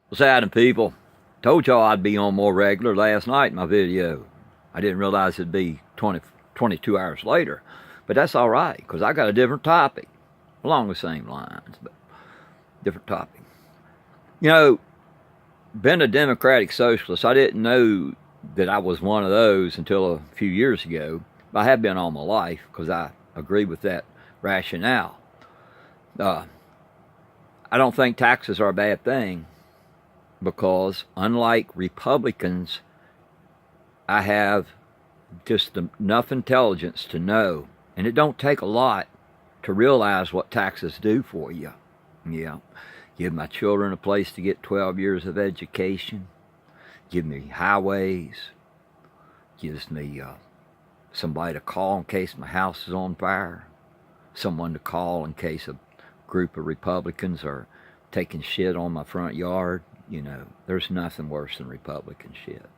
What's happening, people? Told y'all I'd be on more regular last night in my video. I didn't realize it'd be 22 hours later, but that's all right, because I got a different topic along the same lines, but different topic. You know, being a democratic socialist, I didn't know that I was one of those until a few years ago. I have been all my life because I agree with that rationale. I don't think taxes are a bad thing, because unlike Republicans, I have just enough intelligence to know, and it don't take a lot to realize what taxes do for you. Yeah, give my children a place to get 12 years of education, give me highways, gives me somebody to call in case my house is on fire, someone to call in case a group of Republicans are taking shit on my front yard. You know, there's nothing worse than Republican shit.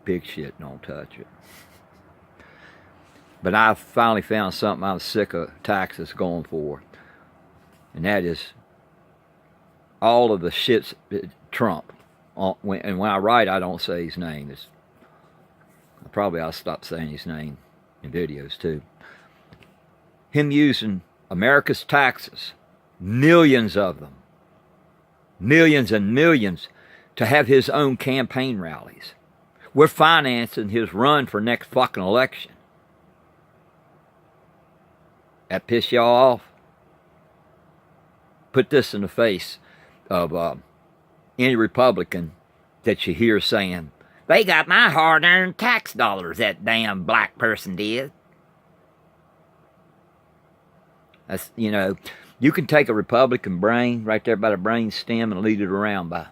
Big shit, don't touch it. But I finally found something I was sick of taxes going for, and that is all of the shits Trump. And when I write, I don't say his name. I'll stop saying his name in videos too. Him using America's taxes, millions of them, millions and millions, to have his own campaign rallies. We're financing his run for next fucking election. That piss y'all off? Put this in the face of any Republican that you hear saying, "They got my hard-earned tax dollars, that damn black person did." That's, you know, you can take a Republican brain right there by the brain stem and lead it around by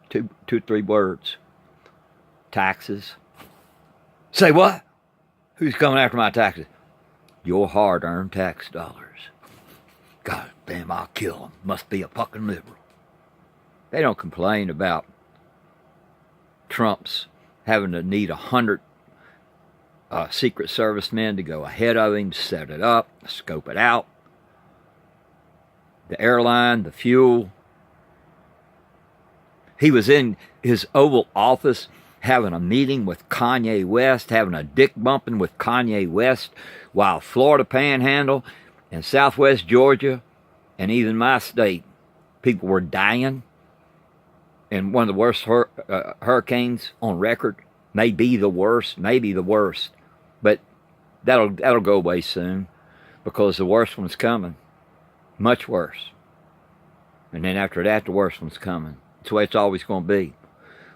two, 3 words. Taxes. Say what? Who's coming after my taxes? Your hard-earned tax dollars. God damn, I'll kill them. Must be a fucking liberal. They don't complain about Trump's having to need 100 Secret Service men to go ahead of him, set it up, scope it out. The airline, the fuel. He was in his Oval Office having a meeting with Kanye West, having a dick bumping with Kanye West, while Florida Panhandle and Southwest Georgia and even my state, people were dying in one of the worst hurricanes on record. Maybe the worst. But that'll go away soon, because the worst one's coming. Much worse. And then after that, the worst one's coming. It's the way it's always going to be.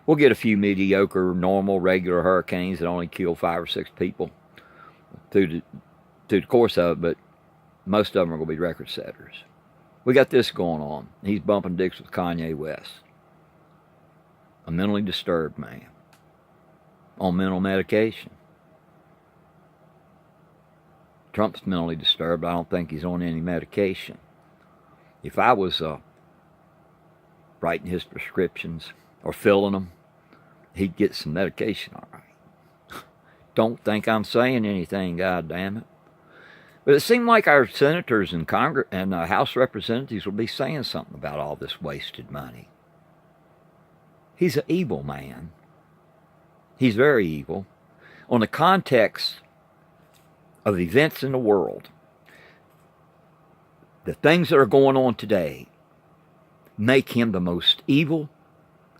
We'll get a few mediocre, normal, regular hurricanes that only kill 5 or 6 people through the course of it, but most of them are going to be record setters. We got this going on. He's bumping dicks with Kanye West, a mentally disturbed man on mental medication. Trump's mentally disturbed. I don't think he's on any medication. If I was writing his prescriptions or filling them, he'd get some medication, all right. Don't think I'm saying anything, God damn it. But it seemed like our senators and Congress and House representatives will be saying something about all this wasted money. He's an evil man. He's very evil. On the context of events in the world, the things that are going on today make him the most evil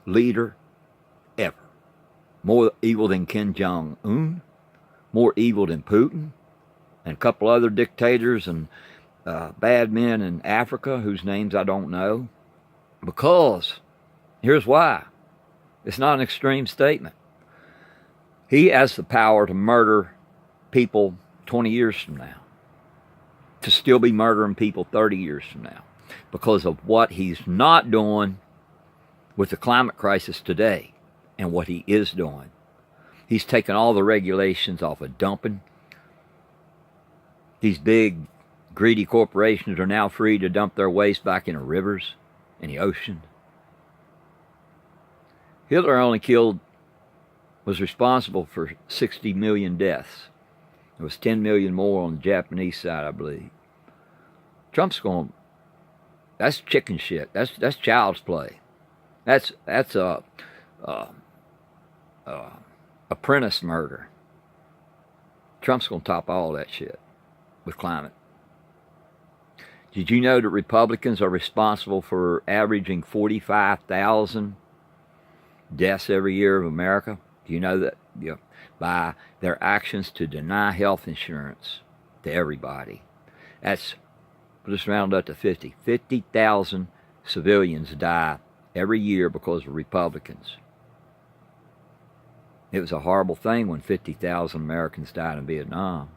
leader ever. More evil than Kim Jong-un, more evil than Putin, and a couple other dictators and bad men in Africa whose names I don't know. Because, here's why. It's not an extreme statement. He has the power to murder people 20 years from now, to still be murdering people 30 years from now, because of what he's not doing with the climate crisis today and what he is doing. He's taken all the regulations off of dumping. These big, greedy corporations are now free to dump their waste back into rivers and the ocean. Hitler was responsible for 60 million deaths. There was 10 million more on the Japanese side, I believe. Trump's going to That's chicken shit. That's child's play. That's uh, apprentice murder. Trump's going to top all that shit with climate. Did you know that Republicans are responsible for averaging 45,000 deaths every year of America? Do you know that? Yeah, by their actions to deny health insurance to everybody. That's, just round up to 50. 50,000 civilians die every year because of Republicans. It was a horrible thing when 50,000 Americans died in Vietnam.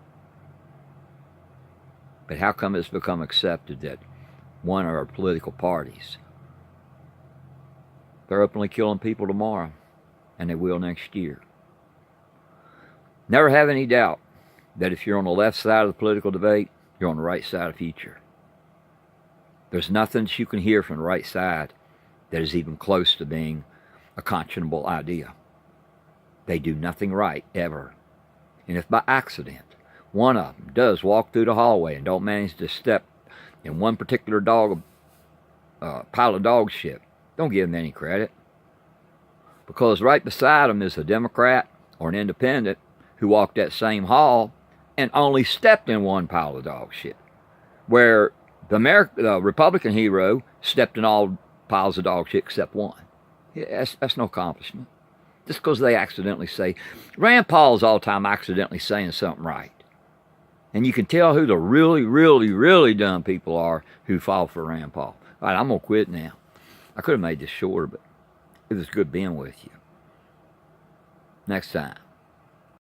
But how come it's become accepted that one of our political parties, they're openly killing people tomorrow, and they will next year? Never have any doubt that if you're on the left side of the political debate, you're on the right side of the future. There's nothing that you can hear from the right side that is even close to being a conscionable idea. They do nothing right, ever. And if by accident one of them does walk through the hallway and don't manage to step in one particular pile of dog shit, don't give them any credit. Because right beside them is a Democrat or an independent who walked that same hall and only stepped in one pile of dog shit. Where the Republican hero stepped in all piles of dog shit except one. Yeah, that's no accomplishment. Just because they accidentally say, Rand Paul's all the time accidentally saying something right. And you can tell who the really, really, really dumb people are who fall for Rand Paul. All right, I'm going to quit now. I could have made this shorter, but it was good being with you. Next time.